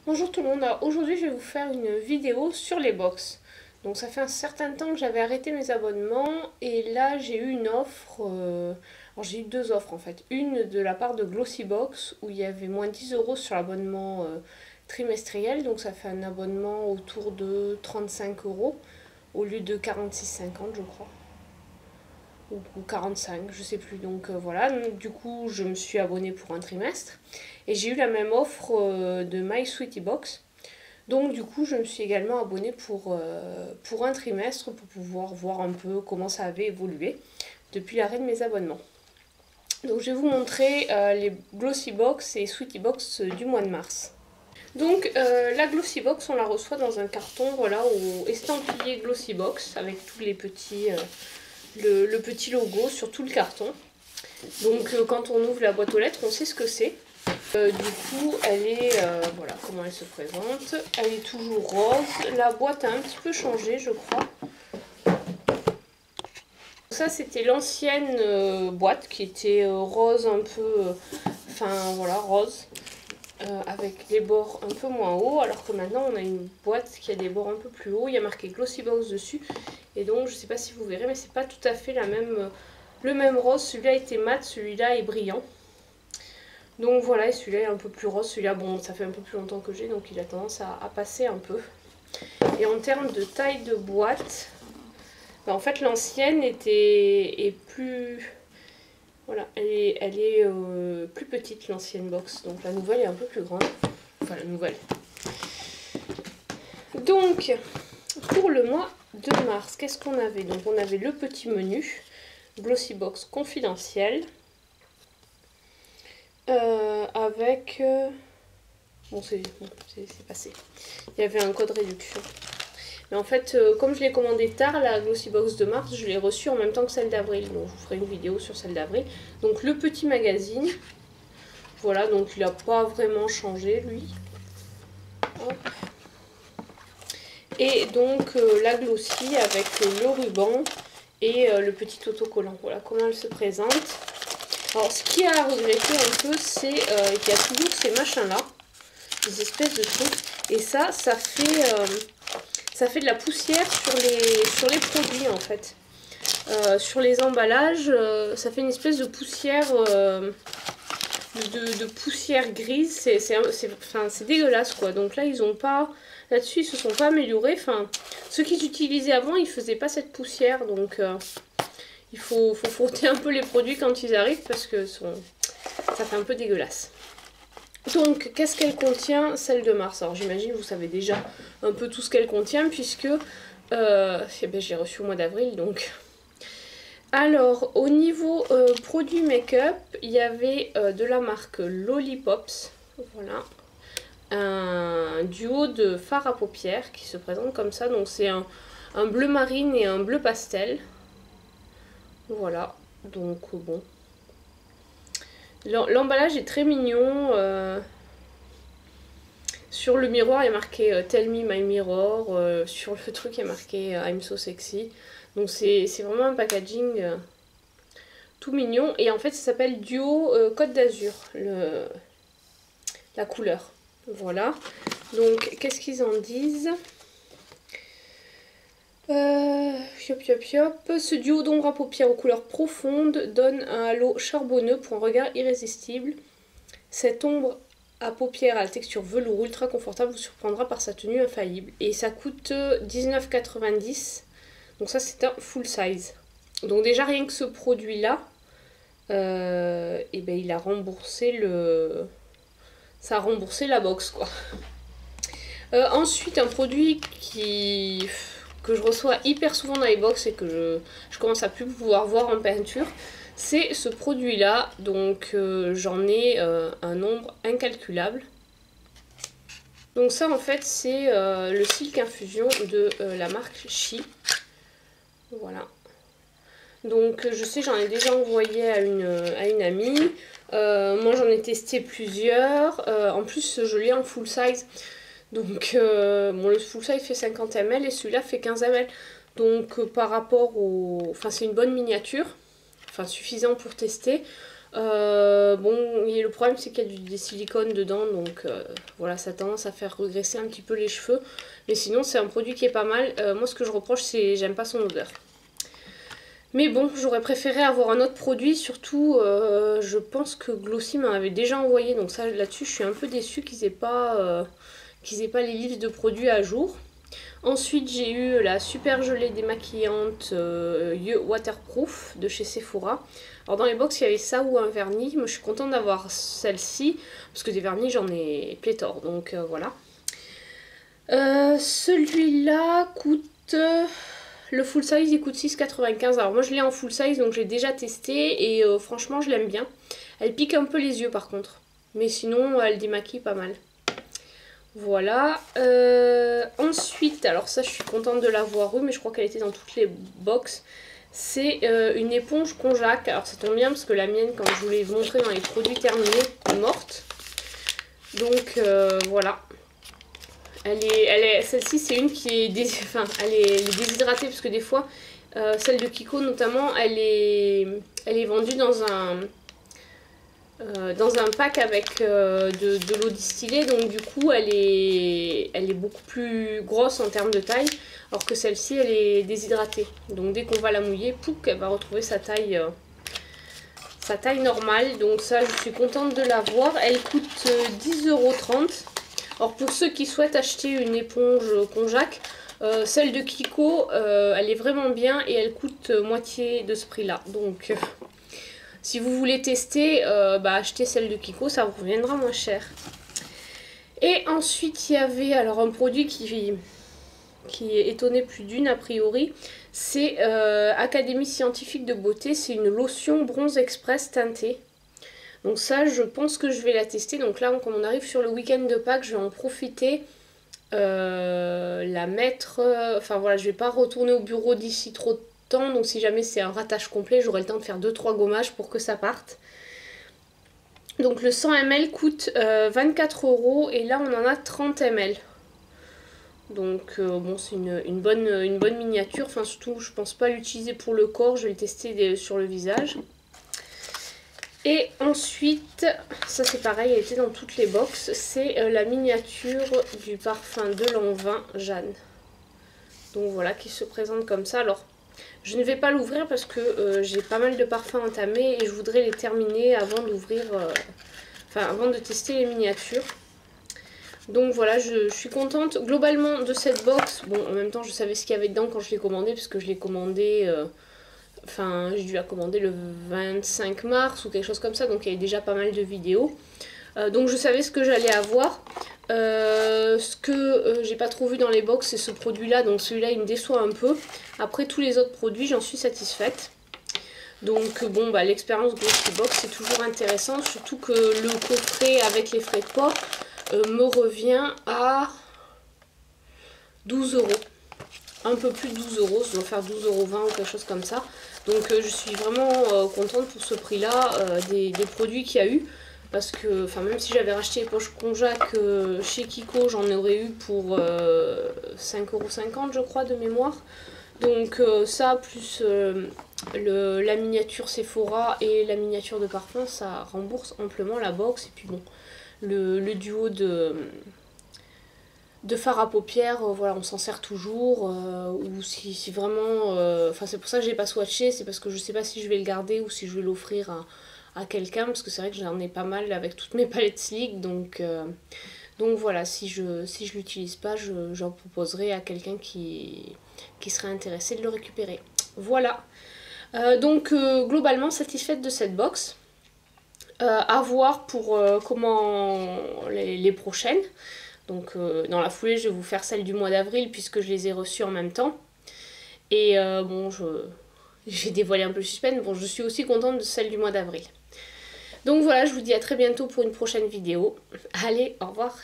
Bonjour tout le monde, aujourd'hui je vais vous faire une vidéo sur les box. Donc ça fait un certain temps que j'avais arrêté mes abonnements et là j'ai eu une offre, alors j'ai eu deux offres en fait. Une de la part de Glossybox où il y avait moins 10 € sur l'abonnement trimestriel, donc ça fait un abonnement autour de 35 € au lieu de 46,50 je crois. Ou 45, je sais plus. Donc voilà, du coup je me suis abonnée pour un trimestre et j'ai eu la même offre de My Sweetie Box. Donc du coup je me suis également abonnée pour un trimestre pour pouvoir voir un peu comment ça avait évolué depuis l'arrêt de mes abonnements. Donc je vais vous montrer les Glossybox et Sweetie Box du mois de mars. Donc la Glossybox on la reçoit dans un carton, voilà, estampillé Glossybox avec tous les petits... le petit logo sur tout le carton. Donc quand on ouvre la boîte aux lettres, on sait ce que c'est. Du coup, elle est... voilà comment elle se présente. Elle est toujours rose. La boîte a un petit peu changé, je crois. Ça, c'était l'ancienne boîte qui était rose un peu... Enfin, voilà, rose. Avec les bords un peu moins hauts, alors que maintenant on a une boîte qui a des bords un peu plus hauts. Il y a marqué Glossybox dessus, et donc je sais pas si vous verrez, mais c'est pas tout à fait le même rose. Celui-là était mat, celui-là est brillant. Donc voilà, et celui-là est un peu plus rose. Celui-là, bon, ça fait un peu plus longtemps que j'ai, donc il a tendance à passer un peu. Et en termes de taille de boîte, bah, en fait l'ancienne est plus... Voilà, elle est plus petite, l'ancienne box. Donc la nouvelle est un peu plus grande. Enfin, la nouvelle. Donc, pour le mois de mars, qu'est-ce qu'on avait? Donc on avait le petit menu. Glossybox confidentiel. Avec... bon, c'est passé. Il y avait un code réduction. Mais en fait, comme je l'ai commandé tard, la Glossybox de mars, je l'ai reçue en même temps que celle d'avril. Donc je vous ferai une vidéo sur celle d'avril. Donc le petit magazine. Voilà, donc il n'a pas vraiment changé lui. Hop. Et donc la Glossy avec le ruban et le petit autocollant. Voilà comment elle se présente. Alors ce qui a à regretter un peu, c'est qu'il y a toujours ces machins là. Des espèces de trucs. Et ça fait de la poussière sur les produits en fait. Sur les emballages, ça fait une espèce de poussière, de poussière grise. C'est dégueulasse quoi. Donc là, ils ont pas... Là-dessus, ils se sont pas améliorés. Enfin, ceux qu'ils utilisaient avant, ils faisaient pas cette poussière. Donc il faut frotter un peu les produits quand ils arrivent parce que ça fait un peu dégueulasse. Donc, qu'est-ce qu'elle contient, celle de mars? Alors, j'imagine vous savez déjà un peu tout ce qu'elle contient, puisque j'ai reçu au mois d'avril, donc... Alors, au niveau produits make-up, il y avait de la marque Lollipops, voilà. Un duo de fard à paupières qui se présente comme ça, donc c'est un bleu marine et un bleu pastel. Voilà, donc bon... L'emballage est très mignon. Sur le miroir, il y a marqué Tell me my mirror. Sur le truc, il y a marqué I'm so sexy. Donc c'est vraiment un packaging tout mignon. Et en fait, ça s'appelle Duo Côte d'Azur, la couleur. Voilà. Donc, qu'est-ce qu'ils en disent? Ce duo d'ombre à paupières aux couleurs profondes donne un halo charbonneux pour un regard irrésistible. Cette ombre à paupières à la texture velours ultra confortable vous surprendra par sa tenue infaillible. Et ça coûte 19,90 €. Donc ça c'est un full size. Donc déjà rien que ce produit là, et ben il a remboursé ça a remboursé la box quoi. Ensuite un produit que je reçois hyper souvent dans les box et que je commence à plus pouvoir voir en peinture, c'est ce produit là. Donc j'en ai un nombre incalculable. Donc ça en fait c'est le Silk Infusion de la marque Chi. Voilà. Donc je sais, j'en ai déjà envoyé à une amie. Moi j'en ai testé plusieurs. En plus je l'ai en full size. Donc bon, le full size fait 50 ml et celui-là fait 15 ml. Donc par rapport au... Enfin c'est une bonne miniature. Enfin suffisant pour tester. Bon, et le problème c'est qu'il y a des silicones dedans, donc voilà, ça a tendance à faire regresser un petit peu les cheveux. Mais sinon c'est un produit qui est pas mal. Moi ce que je reproche c'est j'aime pas son odeur. Mais bon, j'aurais préféré avoir un autre produit, surtout je pense que Glossy m'en avait déjà envoyé, donc ça là-dessus je suis un peu déçue qu'ils aient pas les listes de produits à jour. Ensuite j'ai eu la super gelée démaquillante Waterproof de chez Sephora. Alors dans les box il y avait ça ou un vernis, moi je suis contente d'avoir celle-ci, parce que des vernis j'en ai pléthore, donc voilà. Celui-là coûte... le full size il coûte 6,95. Alors moi je l'ai en full size donc j'ai déjà testé et franchement je l'aime bien. Elle pique un peu les yeux par contre. Mais sinon elle démaquille pas mal. Voilà. Ensuite, alors ça je suis contente de l'avoir eu mais je crois qu'elle était dans toutes les box. C'est une éponge Conjac. Alors ça tombe bien parce que la mienne quand je vous l'ai montré dans les produits terminés est morte. Donc voilà. Celle-ci c'est une qui est, elle est déshydratée parce que des fois, celle de Kiko notamment, elle est vendue dans un pack avec de l'eau distillée, donc du coup elle est beaucoup plus grosse en termes de taille, alors que celle-ci elle est déshydratée. Donc dès qu'on va la mouiller, pouc, elle va retrouver sa taille normale. Donc ça je suis contente de l'avoir. Elle coûte 10,30 €. Alors pour ceux qui souhaitent acheter une éponge Conjac, celle de Kiko, elle est vraiment bien et elle coûte moitié de ce prix-là. Donc si vous voulez tester, achetez celle de Kiko, ça vous reviendra moins cher. Et ensuite il y avait alors un produit qui étonnait plus d'une a priori. C'est Académie Scientifique de Beauté, c'est une lotion bronze express teintée. Donc ça, je pense que je vais la tester. Donc là, comme on arrive sur le week-end de Pâques, je vais en profiter, la mettre... Enfin voilà, je vais pas retourner au bureau d'ici trop de temps. Donc si jamais c'est un ratage complet, j'aurai le temps de faire 2-3 gommages pour que ça parte. Donc le 100 ml coûte 24 € et là on en a 30 ml. Donc bon, c'est une bonne miniature. Enfin surtout, je pense pas l'utiliser pour le corps, je vais le tester sur le visage. Et ensuite, ça c'est pareil, elle était dans toutes les box, c'est la miniature du parfum de Lanvin Jeanne. Donc voilà, qui se présente comme ça. Alors, je ne vais pas l'ouvrir parce que j'ai pas mal de parfums entamés et je voudrais les terminer avant d'ouvrir, avant de tester les miniatures. Donc voilà, je suis contente globalement de cette box. Bon, en même temps, je savais ce qu'il y avait dedans quand je l'ai commandé, parce que je l'ai commandé... j'ai dû la commander le 25 mars ou quelque chose comme ça, donc il y avait déjà pas mal de vidéos. Donc je savais ce que j'allais avoir. Ce que j'ai pas trop vu dans les box, c'est ce produit-là, donc celui-là il me déçoit un peu. Après tous les autres produits, j'en suis satisfaite. Donc bon, l'expérience Glossy Box c'est toujours intéressant, surtout que le coffret avec les frais de port me revient à 12 €. Un peu plus de 12 €, ça doit faire 12,20 € ou quelque chose comme ça. Donc je suis vraiment contente pour ce prix là des produits qu'il y a eu. Parce que même si j'avais racheté les poches Conjac chez Kiko, j'en aurais eu pour 5,50 € je crois de mémoire. Donc ça plus la miniature Sephora et la miniature de parfum, ça rembourse amplement la box. Et puis bon, le duo de fard à paupières, voilà, on s'en sert toujours, ou si vraiment, c'est pour ça que j'ai pas swatché, c'est parce que je sais pas si je vais le garder ou si je vais l'offrir à quelqu'un, parce que c'est vrai que j'en ai pas mal avec toutes mes palettes Sleek, donc voilà, si je l'utilise pas, j'en proposerai à quelqu'un qui serait intéressé de le récupérer. Voilà, donc globalement satisfaite de cette box. À voir pour comment les prochaines. Donc dans la foulée, je vais vous faire celle du mois d'avril puisque je les ai reçues en même temps. Et bon, je vais dévoiler un peu le suspense. Bon, je suis aussi contente de celle du mois d'avril. Donc voilà, je vous dis à très bientôt pour une prochaine vidéo. Allez, au revoir.